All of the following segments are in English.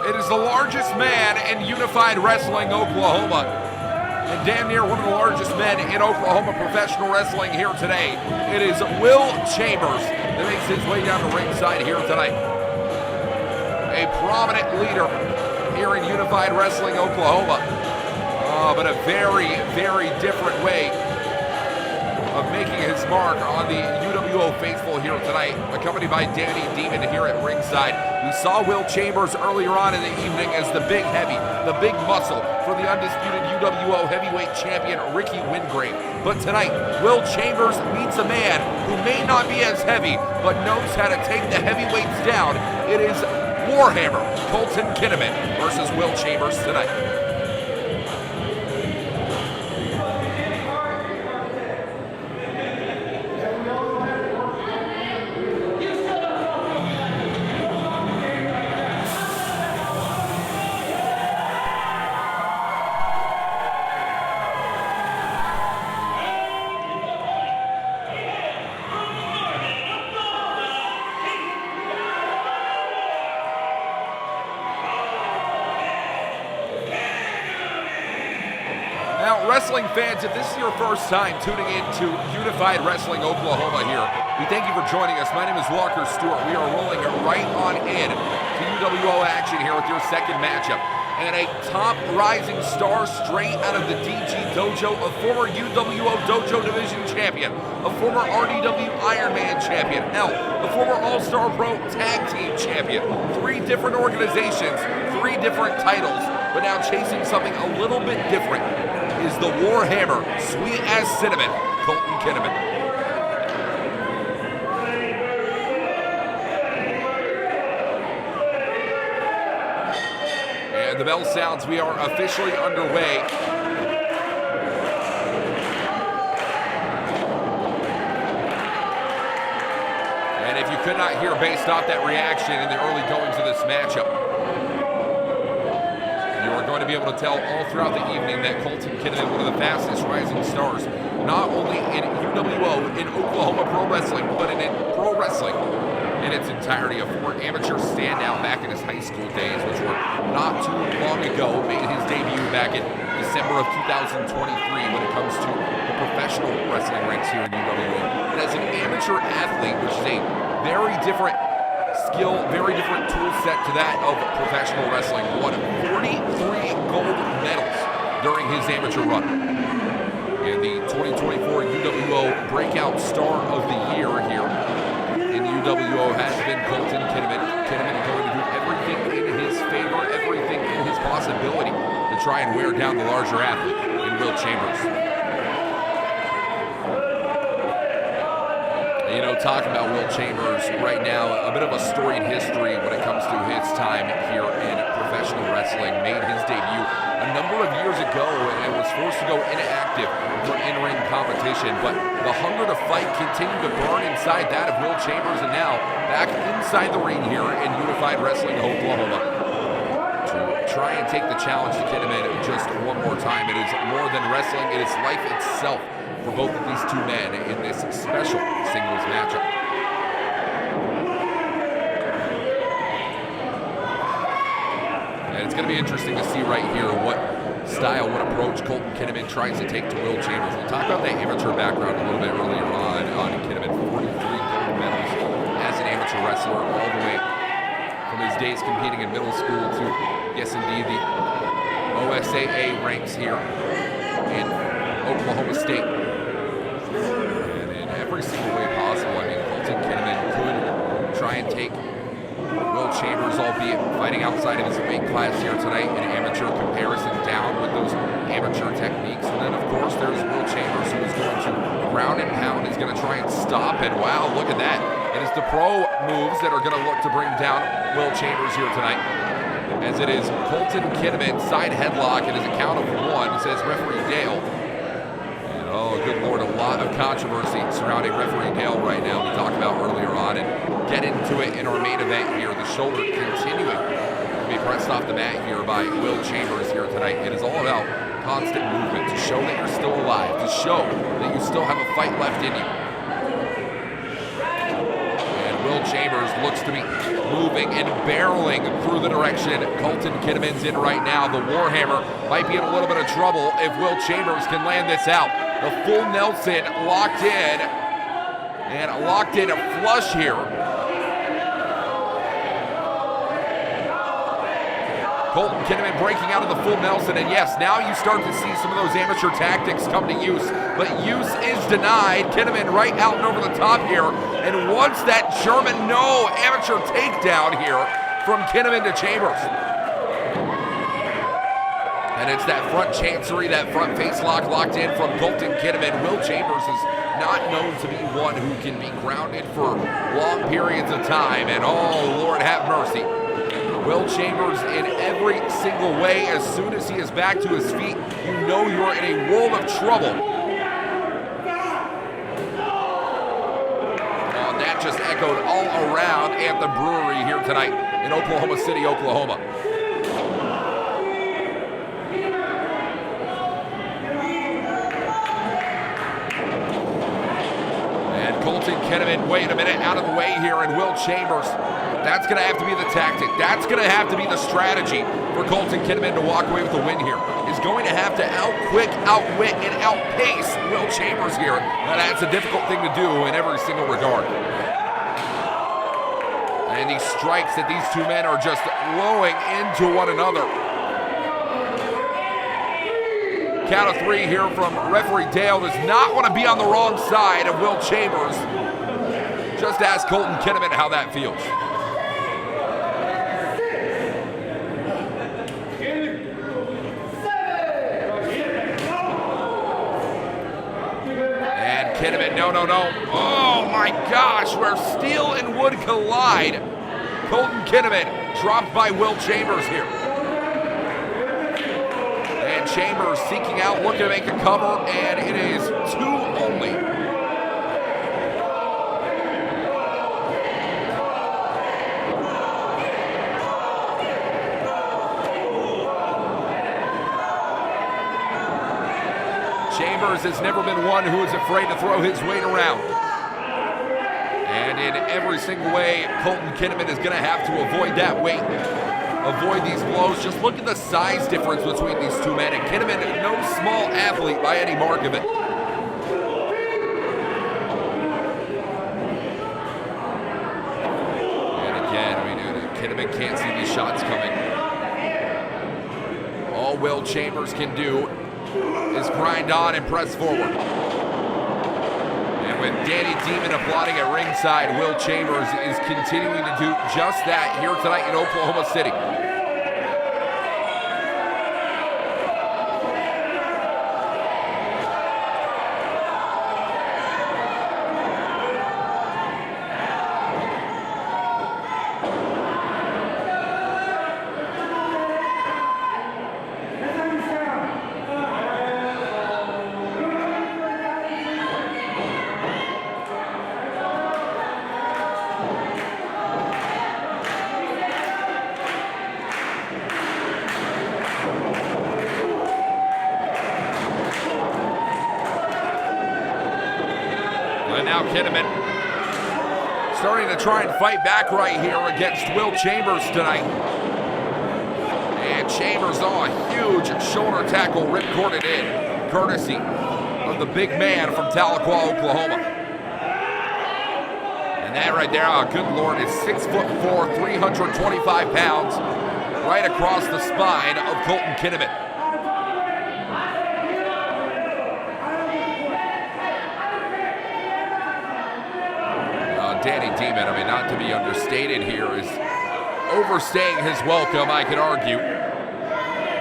It is the largest man in Unified Wrestling Oklahoma, and damn near one of the largest men in Oklahoma professional wrestling here today. It is Will Chambers that makes his way down the ringside here tonight. A prominent leader here in Unified Wrestling Oklahoma, but a very, very different way of making his mark on the UWO faithful here tonight, accompanied by Danny Demon here at ringside. We saw Will Chambers earlier on in the evening as the big heavy, the big muscle for the undisputed UWO heavyweight champion Ricky Wingrave. But tonight, Will Chambers meets a man who may not be as heavy, but knows how to take the heavyweights down. It is Warhammer Colton Kinnamon versus Will Chambers tonight. Now, wrestling fans, if this is your first time tuning in to Unified Wrestling Oklahoma here, we thank you for joining us. My name is Walker Stewart. We are rolling right on in to UWO action here with your second matchup. And a top rising star straight out of the DG Dojo, a former UWO Dojo Division champion, a former RDW Ironman champion, hell, a former All-Star Pro Tag Team champion, 3 different organizations, 3 different titles, but now chasing something a little bit different is the Warhammer, sweet as cinnamon, Colton Kinnamon. And the bell sounds, we are officially underway. And if you could not hear based off that reaction in the early goings of this matchup, you are going to be able to tell all throughout the evening that Colton Kinnamon, one of the fastest rising stars, not only in UWO, in Oklahoma Pro Wrestling, but in pro wrestling in its entirety. A former amateur standout back in his high school days, which were not too long ago, made his debut back in December of 2023 when it comes to the professional wrestling ranks here in UWO. But as an amateur athlete, which is a very different skill, very different tool set to that of professional wrestling, won 43 gold medals during his amateur run. And the 2024 UWO Breakout Star of the Year here in UWO has been Colton Kinnamon. Kinnamon going to do everything in his favor, everything in his possibility to try and wear down the larger athlete in Will Chambers. You know, talking about Will Chambers right now, a bit of a storied history when it comes to his time here in professional wrestling. Made his debut a number of years ago and was forced to go inactive for in-ring competition, but the hunger to fight continued to burn inside that of Will Chambers, and now back inside the ring here in Unified Wrestling Oklahoma to try and take the challenge to Kinnamon just one more time. It is more than wrestling, it is life itself for both of these two men in this special singles matchup. And it's going to be interesting to see right here what style, what approach Colton Kinnamon tries to take to Will Chambers. We'll talk about that amateur background a little bit earlier on Kinnamon. 43 gold medals as an amateur wrestler, all the way from his days competing in middle school to, yes indeed, the OSAA ranks here in Oklahoma State. And in every single way possible, I mean, Colton Kinnamon could try and take Will Chambers, albeit fighting outside of his weight class here tonight in amateur comparison, down with those amateur techniques. And then, of course, there's Will Chambers, who is going to ground and pound. He's going to try and stop it. Wow, look at that. It is the pro moves that are going to look to bring down Will Chambers here tonight. As it is Colton Kinnamon, side headlock, and his count of 1, says referee Dale. And oh, good Lord, a lot of controversy surrounding referee Dale right now. We talked about earlier on, and get into it in our main event here. The shoulder continuing to be pressed off the mat here by Will Chambers here tonight. It is all about constant movement to show that you're still alive, to show that you still have a fight left in you. And Will Chambers looks to be moving and barreling through the direction Colton Kinnamon's in right now. The Warhammer might be in a little bit of trouble if Will Chambers can land this out. The full Nelson locked in, and locked in a flush here. Colton Kinnamon breaking out of the full Nelson, and yes, now you start to see some of those amateur tactics come to use, but use is denied. Kinnamon right out and over the top here, and once that German amateur takedown here from Kinnamon to Chambers. And it's that front chancery, that front face lock locked in from Colton Kinnamon. Will Chambers is not known to be one who can be grounded for long periods of time, and oh, Lord have mercy. Will Chambers in every single way. As soon as he is back to his feet, you know you're in a world of trouble. That just echoed all around at the brewery here tonight in Oklahoma City, Oklahoma. And Colton Kinnamon, wait a minute, out of the way here, and Will Chambers. That's going to have to be the tactic. That's going to have to be the strategy for Colton Kinnamon to walk away with the win here. He's going to have to outquick, outwit, and outpace Will Chambers here. Now, that's a difficult thing to do in every single regard. And these strikes that these two men are just blowing into one another. Count of three here from referee Dale. Does not want to be on the wrong side of Will Chambers. Just ask Colton Kinnamon how that feels. Kinnamon, no. Oh my gosh, where steel and wood collide. Colton Kinnamon dropped by Will Chambers here. And Chambers seeking out, looking to make a cover, and it is two only. Chambers has never been one who is afraid to throw his weight around. And in every single way, Colton Kinnamon is going to have to avoid that weight, avoid these blows. Just look at the size difference between these two men. And Kinnamon, no small athlete by any mark of it. And again, I mean, Kinnamon can't see these shots coming. All Will Chambers can do is grind on and press forward. And with Danny Demon applauding at ringside, Will Chambers is continuing to do just that here tonight in Oklahoma City. And now Kinnamon starting to try and fight back right here against Will Chambers tonight. And Chambers, a huge shoulder tackle ripcorded in, courtesy of the big man from Tahlequah, Oklahoma. And that right there, good Lord, is 6'4", 325 pounds, right across the spine of Colton Kinnamon. Danny Demon, I mean, not to be understated here, is overstaying his welcome, I could argue.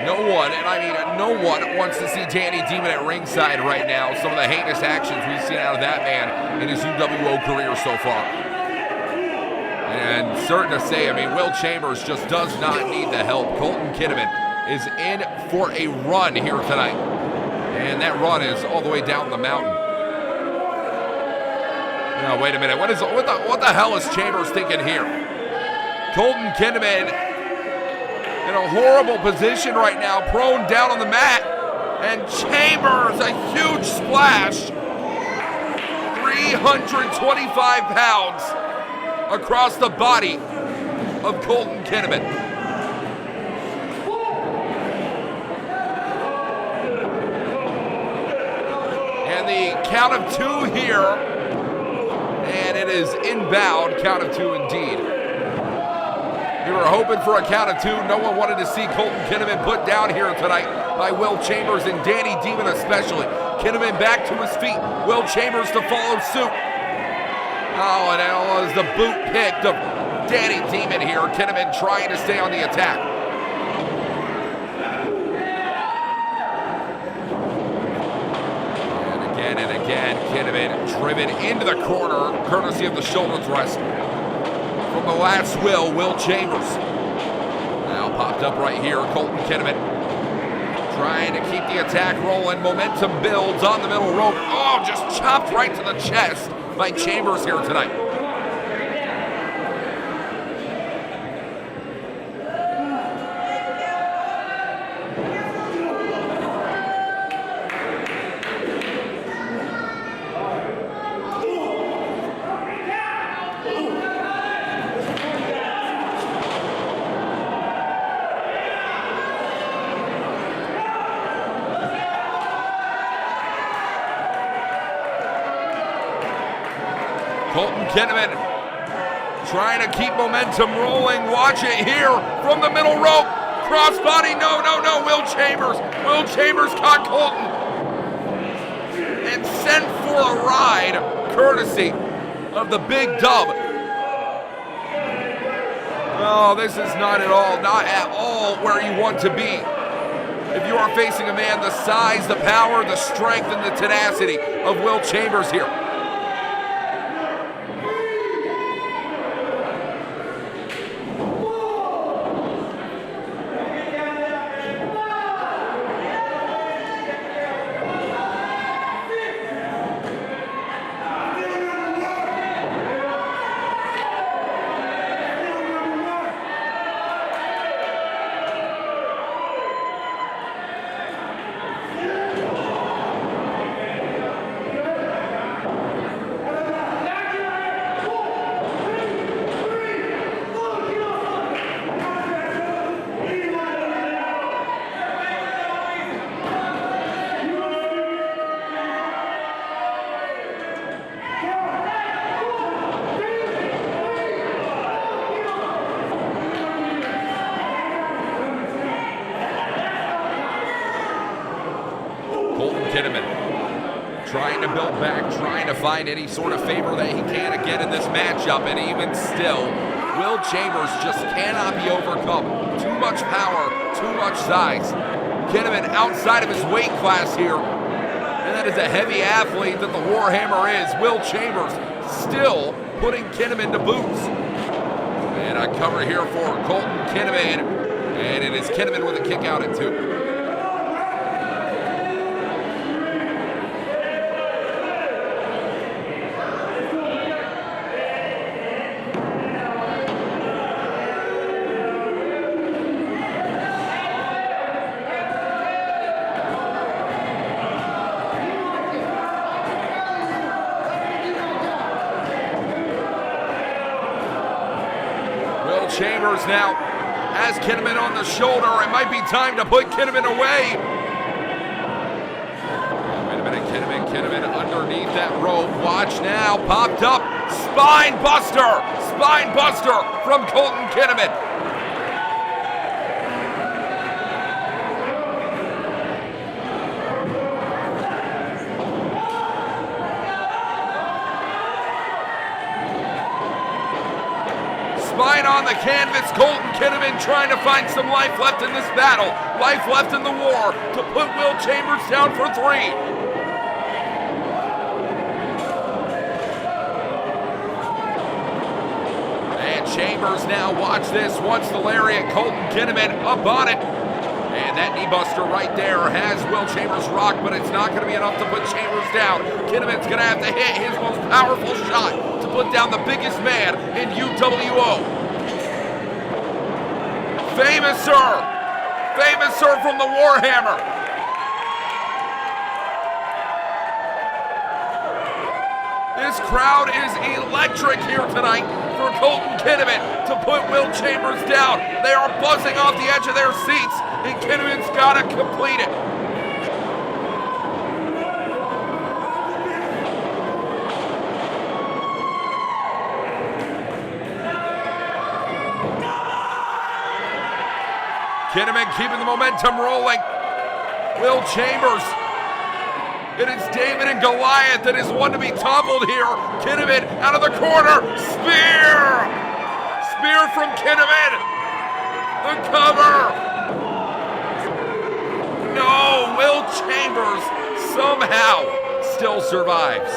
No one, and I mean no one, wants to see Danny Demon at ringside right now. Some of the heinous actions we've seen out of that man in his UWO career so far. And certain to say, I mean, Will Chambers just does not need the help. Colton Kinnamon is in for a run here tonight. And that run is all the way down the mountain. No, wait a minute. What the hell is Chambers thinking here? Colton Kinnamon in a horrible position right now, prone down on the mat. And Chambers, a huge splash. 325 pounds across the body of Colton Kinnamon. And the count of 2 here, and it is inbound, count of 2 indeed. We were hoping for a count of 2. No one wanted to see Colton Kinnamon put down here tonight by Will Chambers and Danny Demon especially. Kinnamon back to his feet. Will Chambers to follow suit. Oh, and it was the boot picked of Danny Demon here. Kinnamon trying to stay on the attack. And again, Kinnamon driven into the corner, courtesy of the shoulder thrust from the last Will Chambers. Now popped up right here, Colton Kinnamon trying to keep the attack rolling. Momentum builds on the middle rope. Oh, just chopped right to the chest by Chambers here tonight. Colton Kinnamon trying to keep momentum rolling. Watch it here from the middle rope. Crossbody, no. Will Chambers caught Colton and sent for a ride, courtesy of the big dub. Oh, this is not at all where you want to be. If you are facing a man the size, the power, the strength, and the tenacity of Will Chambers here. Kinnamon trying to build back, trying to find any sort of favor that he can again in this matchup, and even still, Will Chambers just cannot be overcome. Too much power, too much size. Kinnamon outside of his weight class here, and that is a heavy athlete that the Warhammer is. Will Chambers still putting Kinnamon to boots. And a cover here for Colton Kinnamon, and it is Kinnamon with a kick out at 2. Chambers now has Kinnamon on the shoulder. It might be time to put Kinnamon away. Wait a minute, Kinnamon underneath that rope. Watch now, popped up. Spine buster from Colton Kinnamon. Spine on the canvas, Colton Kinnamon trying to find some life left in this battle, life left in the war, to put Will Chambers down for 3. And Chambers now, watch this, wants the lariat, Colton Kinnamon up on it. And that knee buster right there has Will Chambers rocked, but it's not going to be enough to put Chambers down. Kinnamon's going to have to hit his most powerful shot to put down the biggest man in UWO. Famous sir from the Warhammer. This crowd is electric here tonight for Colton Kinnamon to put Will Chambers down. They are buzzing off the edge of their seats, and Kinnamon's got to complete it. Kinnamon keeping the momentum rolling. Will Chambers. It is David and Goliath that is one to be toppled here. Kinnamon out of the corner. Spear! Spear from Kinnamon. The cover. No, Will Chambers somehow still survives.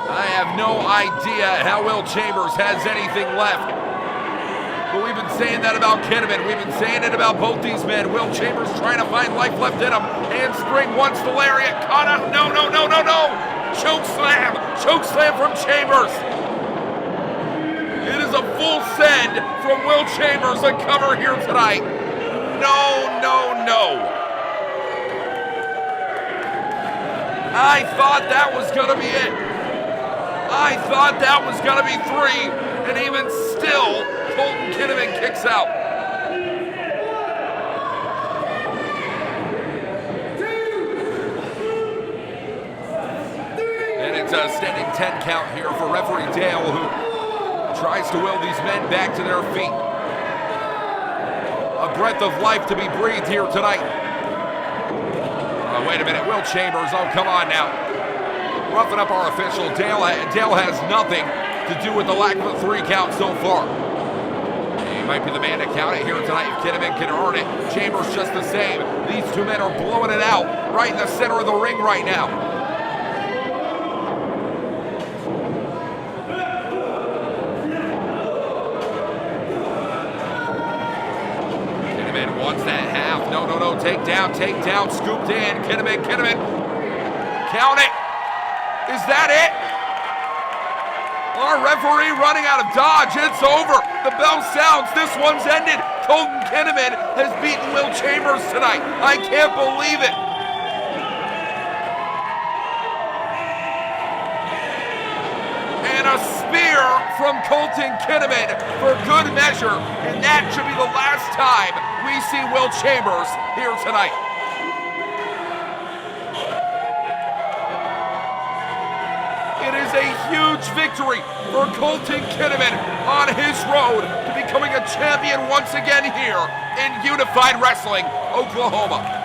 I have no idea how Will Chambers has anything left. But we've been saying that about Kinnamon. We've been saying it about both these men. Will Chambers trying to find life left in him. Handspring once the lariat. Caught up. No. Choke slam. Choke slam from Chambers. It is a full send from Will Chambers. A cover here tonight. No. I thought that was going to be it. I thought that was going to be 3, and even still, Colton Kinnamon kicks out. And it's a standing 10 count here for referee Dale, who tries to will these men back to their feet. A breath of life to be breathed here tonight. Oh, wait a minute, Will Chambers, oh, come on now. Roughing up our official. Dale has nothing to do with the lack of a 3 count so far. He might be the man to count it here tonight if Kinnamon can earn it. Chambers just the same. These two men are blowing it out right in the center of the ring right now. Kinnamon wants that half. No. Take down. Scooped in. Kinnamon. Count it. Is that it? Our referee running out of dodge. It's over. The bell sounds. This one's ended. Colton Kinnamon has beaten Will Chambers tonight. I can't believe it. And a spear from Colton Kinnamon for good measure. And that should be the last time we see Will Chambers here tonight. It is a huge victory for Colton Kinnamon on his road to becoming a champion once again here in Unified Wrestling, Oklahoma.